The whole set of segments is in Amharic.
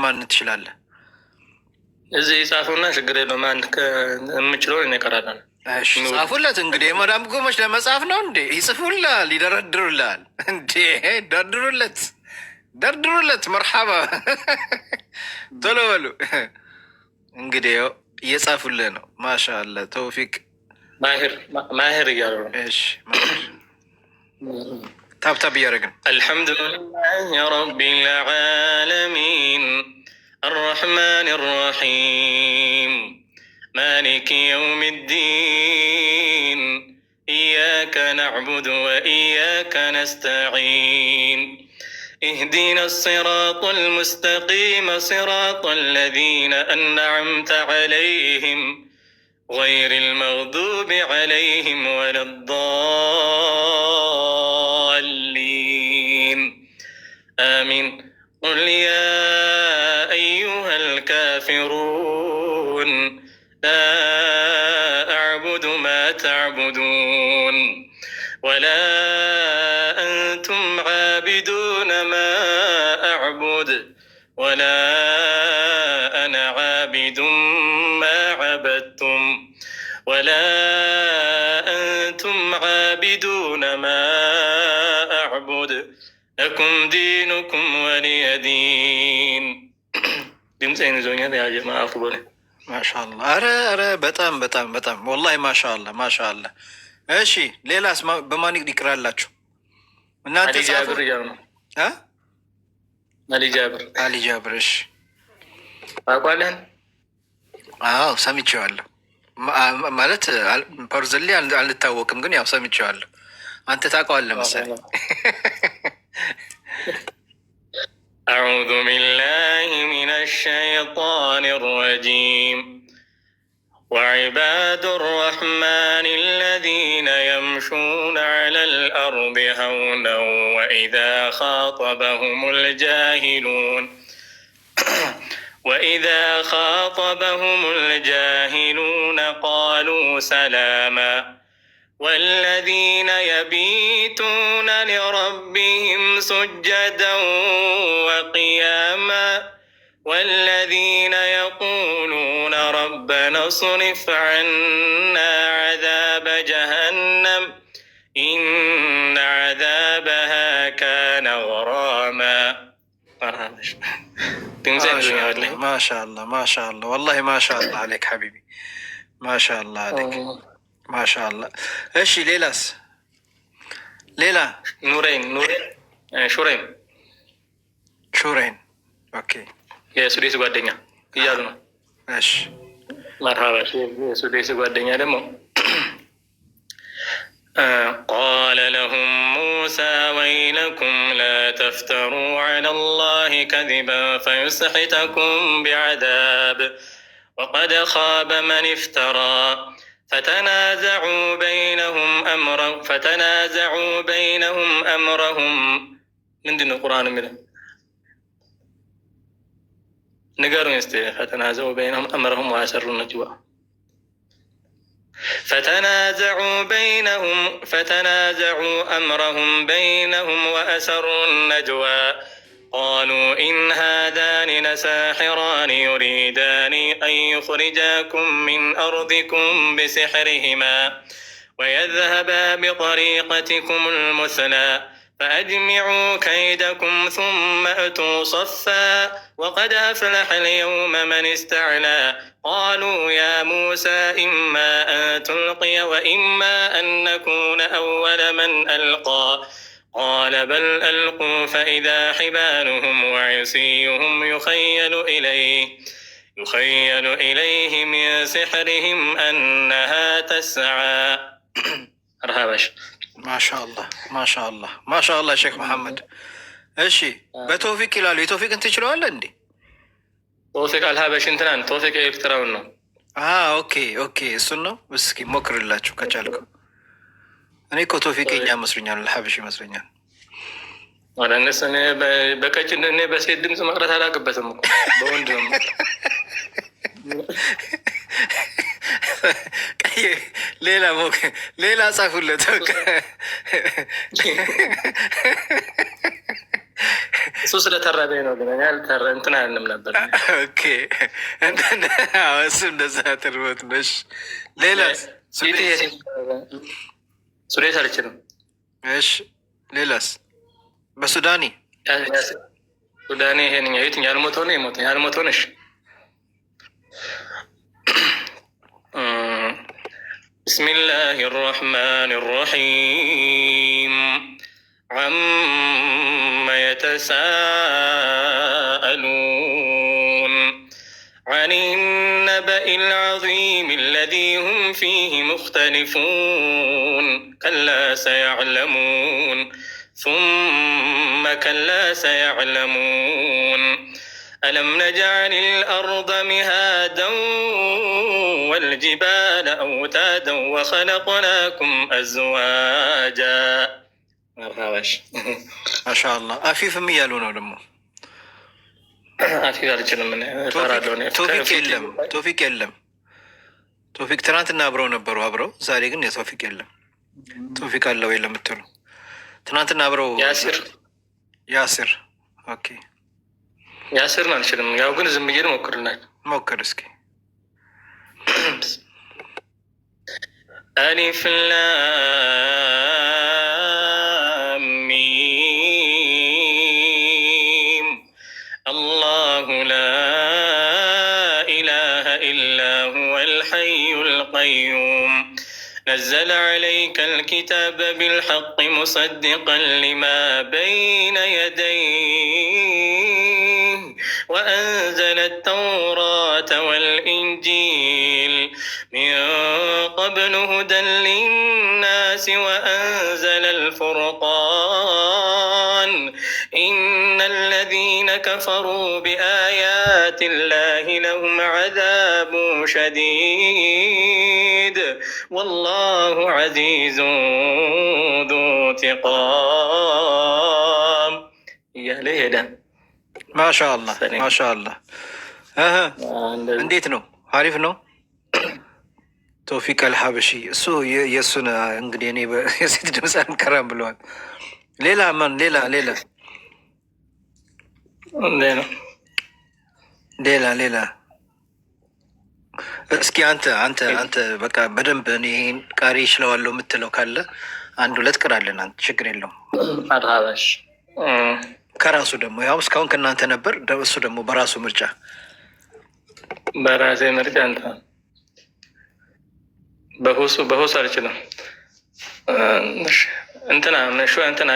ማን ትችላለህ? እዚህ ጻፉና ችግር የለውም። አንድ የምችለውን እኔ እቀራለሁ። ጻፉለት እንግዲህ። የመዳም ጎሞች ለመጻፍ ነው እንዴ? ይጽፉላል፣ ይደረድሩላል። እንዴ ደርድሩለት። መርሓባ ቶሎ በሉ እንግዲህ። እየጻፉልህ ነው። ማሻአላ ተውፊቅ ማሄር እያሉ ነው። ታብታብ እያደረግን አልሐምዱሊላህ ረቢል ዓለሚን الرحمن الرحيم مالك يوم الدين إياك نعبد وإياك نستعين اهدنا الصراط المستقيم صراط الذين أنعمت عليهم غير المغضوب عليهم ولا الضالين آمين قل يا أيها الكافرون لا أعبد ما تعبدون ولا أنتم عابدون ما أعبد ولا أنا عابد ما عبدتم ولا أنتم عابدون ما أعبد لكم دينكم ولي دين ድምፄን ይዞኛል። ያ ጀማ አፉ በለ። ማሻአላ። አረ በጣም ወላሂ ማሻአላ። እሺ ሌላስ በማን ይቅራላችሁ እናንተ? ጃብር እያሉ ነው። አሊ ጃብር። እሺ አውቃለህን? አዎ ሰምቼዋለሁ። ማለት ፐርዘሊ አልታወቅም፣ ግን ያው ሰምቼዋለሁ። አንተ ታውቀዋለህ መሰለኝ። أعوذ بالله من الشيطان الرجيم وعباد الرحمن الذين يمشون على الأرض هونا وإذا خاطبهم الجاهلون قالوا سلاما والذين يبيتون لربهم سجدا وقياما والذين يقولون ربنا اصرف عنا عذاب جهنم إن عذابها كان غراما. ما شاء الله والله ما شاء الله عليك حبيبي، ما شاء الله عليك ማሻአላ። እሺ ሌላስ? ሌላ ኑሬን ሹሬን ኦኬ፣ የሱዴስ ጓደኛ እያሉ ነው። እሺ መርሃባ። የሱዴስ ጓደኛ ደግሞ ቃለ ለሁም ሙሳ ወይለኩም ላ ተፍተሩ ዐላ ላህ ከዚበን ፈዩስሒተኩም ቢዐዛብ ወቀድ ኻበ መን ኢፍተራ فتنازعوا بينهم أمرهم من دين القرآن منه نقارن يستوي. فتنازعوا بينهم أمرهم وأسروا النجوى فتنازعوا أمرهم بينهم وأسروا النجوى قالوا إن هذان لساحران يريدان أن يخرجاكم من أرضكم بسحرهما ويذهبا بطريقتكم المثلى فأجمعوا كيدكم ثم أتوا صفا وقد أفلح اليوم من استعلى قالوا يا موسى إما أن تلقي وإما أن نكون أول من ألقى قال بل ألقوا فإذا حبالهم وعصيهم يخيل إليه من سحرهم أنها تسعى. رهابش ما شاء الله شيخ محمد. እሺ በቶፊቅ ይላሉ። የቶፊቅ እንት ይችለዋል እንዴ? ቶፊቅ አልሀበሽ እንትናን ቶፊቅ ኤርትራውን ነው። ኦኬ እሱን ነው። እስኪ ሞክርላችሁ ከቻልከው። እኔ እኮ ቶፊቅ የኛ መስሎኛል፣ ሀበሽ ይመስለኛል። እነሱ በቀጭን እኔ በሴት ድምፅ መቅረት አላውቅበትም እኮ በወንድ ነው። ሌላ ጻፉለት። እሱ ስለተረበኝ ነው። ግን እንትን አያልንም ነበር። እሱ እንደዛ ትርቦት ነሽ። ሌላ ሱዴት አልችልም። እሺ ሌላስ? በሱዳኒ ሱዳኔ ይሄንኛው የትኛው ያልሞተው ነው? የሞተው ያልሞተው ነሽ። ብስሚላህ ራሕማን ራሒም عم يتساءلون عن النبأ العظيم الذي هم فيه مختلفون كلا سيعلمون ثم كلا سيعلمون ألم نجعل الأرض مهادا والجبال أوتادا وخلقناكم أزواجا ማሻአላህ አፊፍም እያሉ ነው ደግሞ። አፊፍ አልችልም። ቶፊቅ የለም። ቶፊቅ ትናንትና አብረው ነበሩ ዛሬ ግን የቶፊቅ የለም። ቶፊቅ አለ ወይ ለምትሉ ትናንትና አብረው ያሲር ኦኬ ያሲርን አልችልም። ያው ግን ዝም ብዬ ሞክር እስኪ አሊፍ ላም ሚም አላሁ ላ ኢላሀ ኢላ ሁወል ሐዩል ቀዩም ነዘለ ዐለይከ አልኪታበ ቢልሐቅ ሙሰድቀን ሊማ በይነ የደይህ ወአንዘለ አተውራተ ወልኢንጂል ሚን ቀብሉ ሁደን ሊናስ ወአንዘለ አልፉርቃን ኢነ አለዚነ ከፈሩ ቢአያት ላሂ ለሁም ዐዛቡ ሸዲድ ወላሁ ዐዚዙን ዙ ኢንቲቃም እያለ ይሄዳል። ማሻአላህ ማሻአላህ። እንዴት ነው? አሪፍ ነው። ቶፊቅ አልሀበሺ እሱ የእሱን እንግዲህ እኔ የሴት ድምፅ አንከራም ብለዋል። ሌላ ማን? ሌላ እስኪ አንተ በቃ በደንብ እኔ ይሄን ቃሪ ይችለዋለሁ የምትለው ካለ አንድ ሁለት ቅራለን። አንተ ችግር የለውም። አድሃበሽ ከራሱ ደግሞ ያው እስካሁን ከእናንተ ነበር። እሱ ደግሞ በራሱ ምርጫ በራሴ ምርጫ በሁሱ አልችልም። እንትና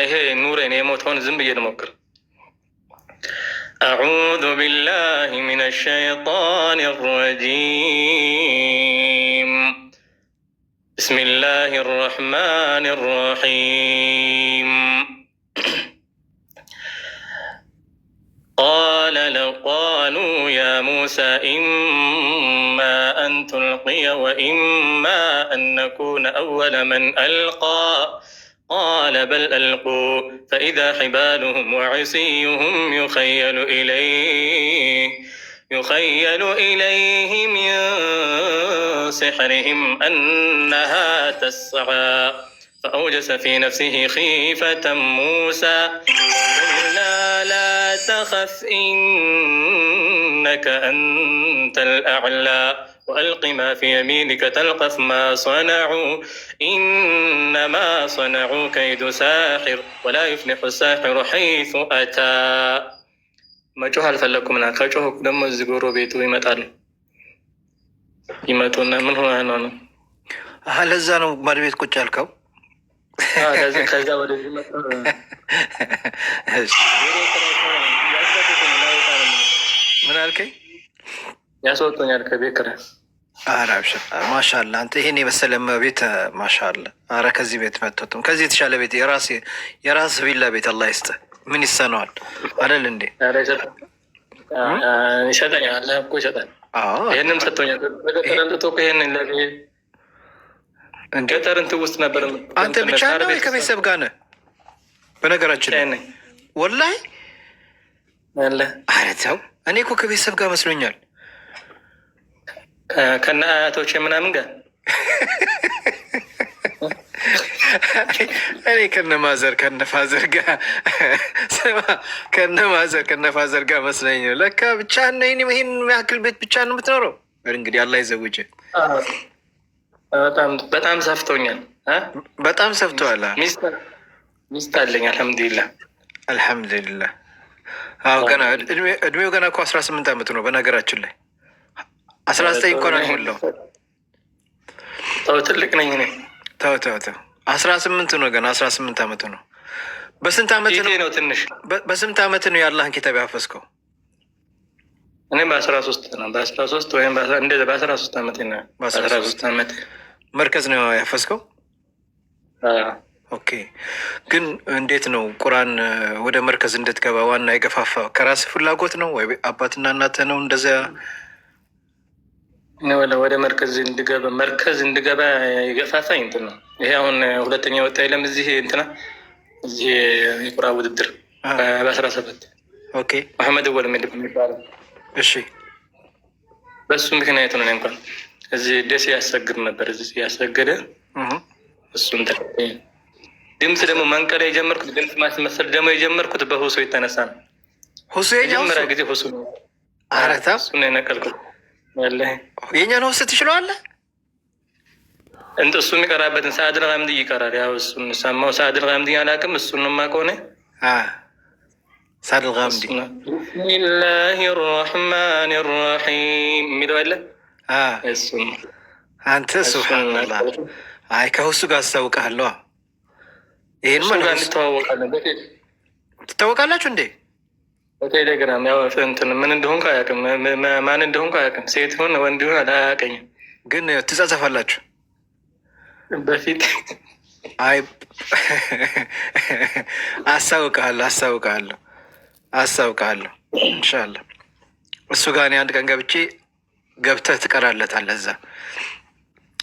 ይሄ ኑሬን የሞተውን ዝም ብዬ ልሞክር። አዑዙ ቢላሂ ሚነ ሸይጣን ረጂም ብስሚላሂ ረሕማን ረሒም قالوا يا موسى إما أن تلقي وإما أن نكون أول من ألقى قال بل ألقوا فإذا حبالهم وعصيهم يخيل إليه من سحرهم أنها تسعى فأوجس في نفسه خيفة موسى قلنا لا تخف إنك أنت الأعلى وألق ما في يمينك تلقف ما صنعوا إنما صنعوا كيد ساحر ولا يفلح الساحر حيث أتى ما جوه الفلكم من أكاجوه دم الزجور بيتو يمتون من هو هنا هل الزانو مربيت كتشالكو ከዛ ወደዚህ ምን አልከኝ? ያስወጡኛል ከቤት ኪራይ። ማሻአላህ አንተ ይሄን የመሰለ ቤት ማሻአላህ። አረ ከዚህ ቤት መጥቶትም ከዚህ የተሻለ ቤት የራስ ቪላ ቤት አላህ ይስጥህ። ምን ይሰነዋል አይደል እንዴ? ይሰጠኛል። አላህ እኮ ይሰጣል። ይሄንም ሰጥቶኛል። ይሄንን ገጠር እንትን ውስጥ ነበር። አንተ ብቻ ነው ከቤተሰብ ጋር ነህ? በነገራችን ላይ ወላሂ አለ። ኧረ ተው፣ እኔ እኮ ከቤተሰብ ጋር መስሎኛል። ከነ አያቶች ምናምን ጋር እኔ ከነማዘር ከነፋዘር ጋር ከነማዘር ከነፋዘር ጋር መስለኝ ነው። ለካ ብቻ ነው ይህን ያክል ቤት ብቻ ነው የምትኖረው። እንግዲህ አላህ ይዘውጅ። በጣም ሰፍቶኛል። በጣም ሰፍተዋል። ሚስት አለኝ። አልሐምዱሊላህ አልሐምዱሊላህ። አዎ ገና እድሜው ገና እኮ 18 ዓመቱ ነው። በነገራችን ላይ 19 እንኳን አልሞላው። ተው ትልቅ ነኝ እኔ። ተው 18 ነው ገና 18 ዓመቱ ነው። በስንት ዓመት ነው ትንሽ? በስንት ዓመት ነው የአላህን ኪታብ ያፈስከው? እኔም በ13 ነው። በ13 ወይም እንደዚያ በ13 ዓመት ነው። በ13 ዓመት መርከዝ ነው ያፈስከው? ኦኬ። ግን እንዴት ነው ቁርአን ወደ መርከዝ እንድትገባ ዋና የገፋፋ ከራስ ፍላጎት ነው ወይ አባትና እናትህ ነው እንደዚያ? ወደ መርከዝ እንድገባ የገፋፋኝ እንትን ነው። ይሄ አሁን ሁለተኛ ወጣ የለም እዚህ እንትና እዚህ የቁርአን ውድድር በ17 ኦኬ። መሐመድ ወል የሚባለው እሺ። በሱ ምክንያት ነው እንኳን እዚህ ደስ ያሰግድ ነበር። እዚህ ያሰገደ እሱም ድምፅ ደግሞ መንቀል የጀመርኩት ድምፅ ማስመሰል ደግሞ የጀመርኩት በሁሱ የተነሳ ነው። ሁሱ የመጀመሪያ ጊዜ ሁሱ አረታ እሱ ነው የነቀልኩት። የእኛን ውስጥ ትችለዋለህ። እሱ የሚቀራበትን ሳዕድል ቃምዲ ይቀራል። ያው እሱን ሰማው። ሳዕድል ቃምዲ አላውቅም። እሱን ነው የማውቀው እኔ። ሳዕድል ቃምዲ ቢስሚላሂ ራህማን ራሒም የሚለው አለ። እሱ አንተ ሱብሓነላህ። አይ ከሁሱ ጋር አስታውቃለሁ። ይህን ጋር እንተዋወቃለን። ትታወቃላችሁ እንዴ? በቴሌግራም ያው እንትን ምን እንደሆንኩ አያውቅም። ማን እንደሆንኩ አያውቅም። ሴት ሆን ወንድ ሆን አያውቀኝም። ግን ትጸጸፋላችሁ በፊት? አይ አስታውቃለሁ ኢንሻላህ። እሱ ጋር እኔ አንድ ቀን ገብተህ ትቀራለታለህ እዛ።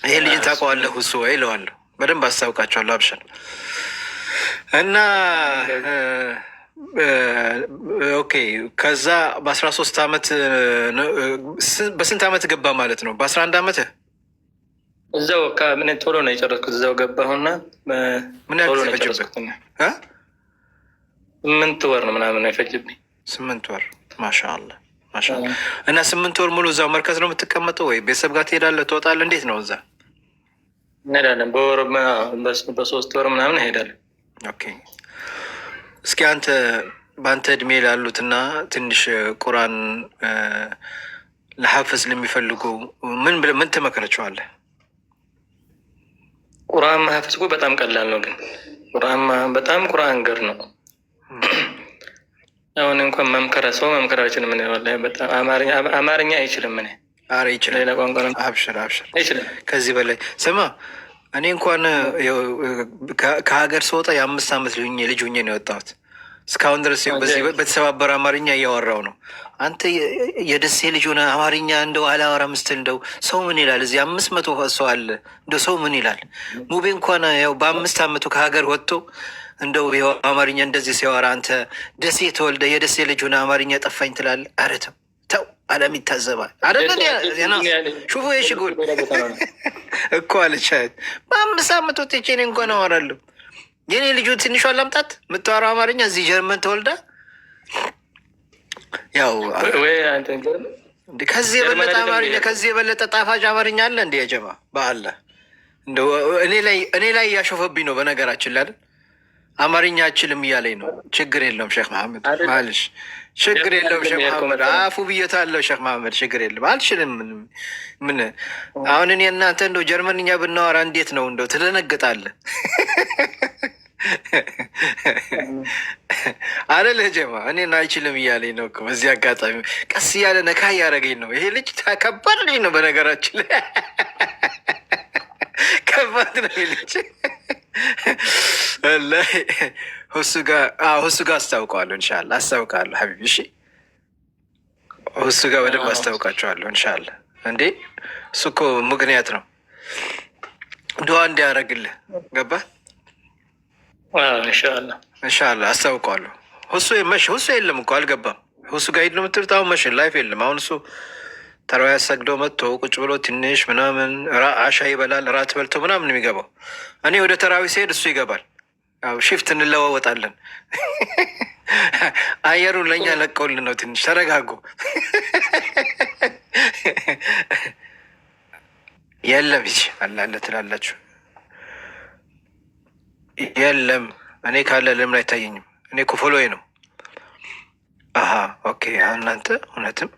ይሄ ልጅን ታውቀዋለህ እሱ ወይ እለዋለሁ። በደንብ አስታውቃቸዋለሁ። አብሽር እና ኦኬ። ከዛ በ13 ዓመት በስንት ዓመት ገባ ማለት ነው? በ11 ዓመት እዛው ምን ቶሎ ነው የጨረስኩት። እዛው ገባሁና ምን ያህል ጊዜ ፈጀብህ? 8 ወር ነው ምናምን ነው የፈጀብኝ። 8 ወር ማሻአላህ ማሻአላህ። እና 8 ወር ሙሉ እዛው መርከዝ ነው የምትቀመጠው ወይ ቤተሰብ ጋር ትሄዳለህ ትወጣለህ? እንዴት ነው እዛ? እንሄዳለን። በወር በ3 ወር ምናምን እንሄዳለን። ኦኬ። እስኪ አንተ በአንተ እድሜ ላሉትና ትንሽ ቁርአን ለሐፍዝ ለሚፈልጉ ምን ትመክራቸዋለህ? ቁርአን ማሐፈዝ እኮ በጣም ቀላል ነው። ግን በጣም ቁርአን ገር ነው። አሁን እንኳን መምከራችን ምን በጣም አማርኛ አይችልም። ምን አረ ይችላል። ሌላ ቋንቋ ነው። አብሽር አይችልም። ከዚህ በላይ ስማ፣ እኔ እንኳን ከሀገር ስወጣ የ5 ዓመት ልጅ ሁኜ ነው የወጣሁት። እስካሁን ድረስ በዚህ በተሰባበረ አማርኛ እያወራው ነው። አንተ የደሴ ልጅ ሆነ አማርኛ እንደው አላወራም ስትል እንደው ሰው ምን ይላል? እዚህ 500 ሰው አለ። እንደው ሰው ምን ይላል? ሙቤ እንኳን ያው በ5 ዓመቱ ከሀገር ወጥቶ እንደው አማርኛ እንደዚህ ሲያወራ አንተ ደሴ ተወልደ የደሴ ልጅ ሆነ አማርኛ ጠፋኝ ትላለህ? ኧረ ተው ዓለም ይታዘባል። ሹፉ የሽጉል እኮ አለች። በ5 ዓመት ወጥቼ እኔ እንኳን አወራለሁ። የኔ ልጁ ትንሿ ላምጣት የምታወራው አማርኛ እዚህ ጀርመን ተወልዳ ያው ከዚህ የበለጠ አማርኛ ከዚህ የበለጠ ጣፋጭ አማርኛ አለ እንዲ የጀማ በአለ እንደው እኔ ላይ እያሾፈብኝ ነው። በነገራችን ላይ አማርኛ አችልም እያለኝ ነው። ችግር የለውም ሼክ መሐመድ ማለሽ ችግር የለውም ሼክ መሐመድ አፉ ብዬታለሁ። ሼክ መሐመድ ችግር የለም አልችልም። ምን አሁን እኔ እናንተ እንደው ጀርመንኛ ብናወራ እንዴት ነው እንደው ትደነግጣለህ? አረ ለጀማ እኔን አይችልም እያለኝ ነው እኮ። በዚህ አጋጣሚ ቀስ እያለ ነካ እያደረገኝ ነው። ይሄ ልጅ ከባድ ልጅ ነው። በነገራችን ላይ ከባድ ነው ልጅ ላይ እሱ ጋር አስታውቀዋለሁ። እንሻላ አስታውቃለሁ ሀቢቢ። እሺ እሱ ጋር በደንብ አስታውቃቸዋለሁ። እንሻላ እንዴ እሱ እኮ ምክንያት ነው ድዋ እንዲያደርግልህ ገባ። እንሻላ አስታውቀዋለሁ። ሁሱ የለም እኮ አልገባም። ሁሱ ጋር ሂድ ነው የምትሉት። አሁን መሽን ላይፍ የለም። አሁን እሱ ተራዊ ሰግዶ መጥቶ ቁጭ ብሎ ትንሽ ምናምን አሻ ይበላል፣ ራት በልቶ ምናምን የሚገባው። እኔ ወደ ተራዊ ሲሄድ እሱ ይገባል። ያው ሽፍት እንለዋወጣለን። አየሩን ለእኛ ለቀውልን ነው። ትንሽ ተረጋጉ። የለም ይች አላለ ትላላችሁ። የለም እኔ ካለ ለምን አይታየኝም? እኔ እኮ ፎሎዬ ነው። አሀ ኦኬ። እናንተ እውነትም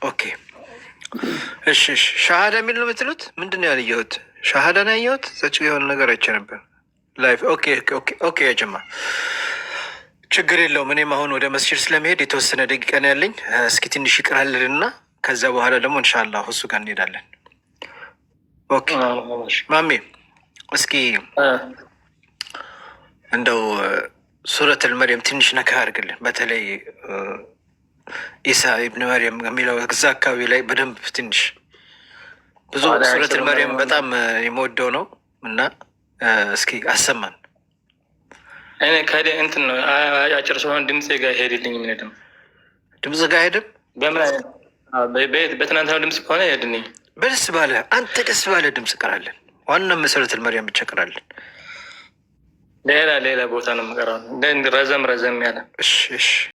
ኦኬ። እሺ እሺ። ሻሃዳ የሚል ነው የምትሉት? ምንድን ነው ያልየሁት? ሻሃዳ ነው ያየሁት። እዛች የሆነ ነገር አይቼ ነበር ላይፍ። ኦኬ ኦኬ ኦኬ። ያጀማ ችግር የለውም። እኔም አሁን ወደ መስጂድ ስለመሄድ የተወሰነ ደቂቃ ነው ያለኝ። እስኪ ትንሽ ይቅራልልና ከዛ በኋላ ደግሞ እንሻላ እሱ ጋር እንሄዳለን። ኦኬ ማሜ እስኪ እንደው ሱረቱል መርየም ትንሽ ነካ አድርግልን። በተለይ ኢሳ ኢብን መርየም የሚለው እዛ አካባቢ ላይ በደንብ ትንሽ ብዙ ሱረቱል መርየም በጣም የምወደው ነው እና እስኪ አሰማን። እኔ ከደ እንትን ነው አጭር ሲሆን ድምፅ ጋር ሄድልኝ። ምን ደም ድምፅ ጋር ሄድም በምን በትናንትናው ድምፅ ከሆነ ሄድልኝ። በደስ ባለ አንተ ደስ ባለ ድምፅ ቀራለን። ዋና ሱረቱል መርየም ብቻ ቀራለን። ሌላ ቦታ ነው የምቀራው ረዘም ያለ። እሺ እሺ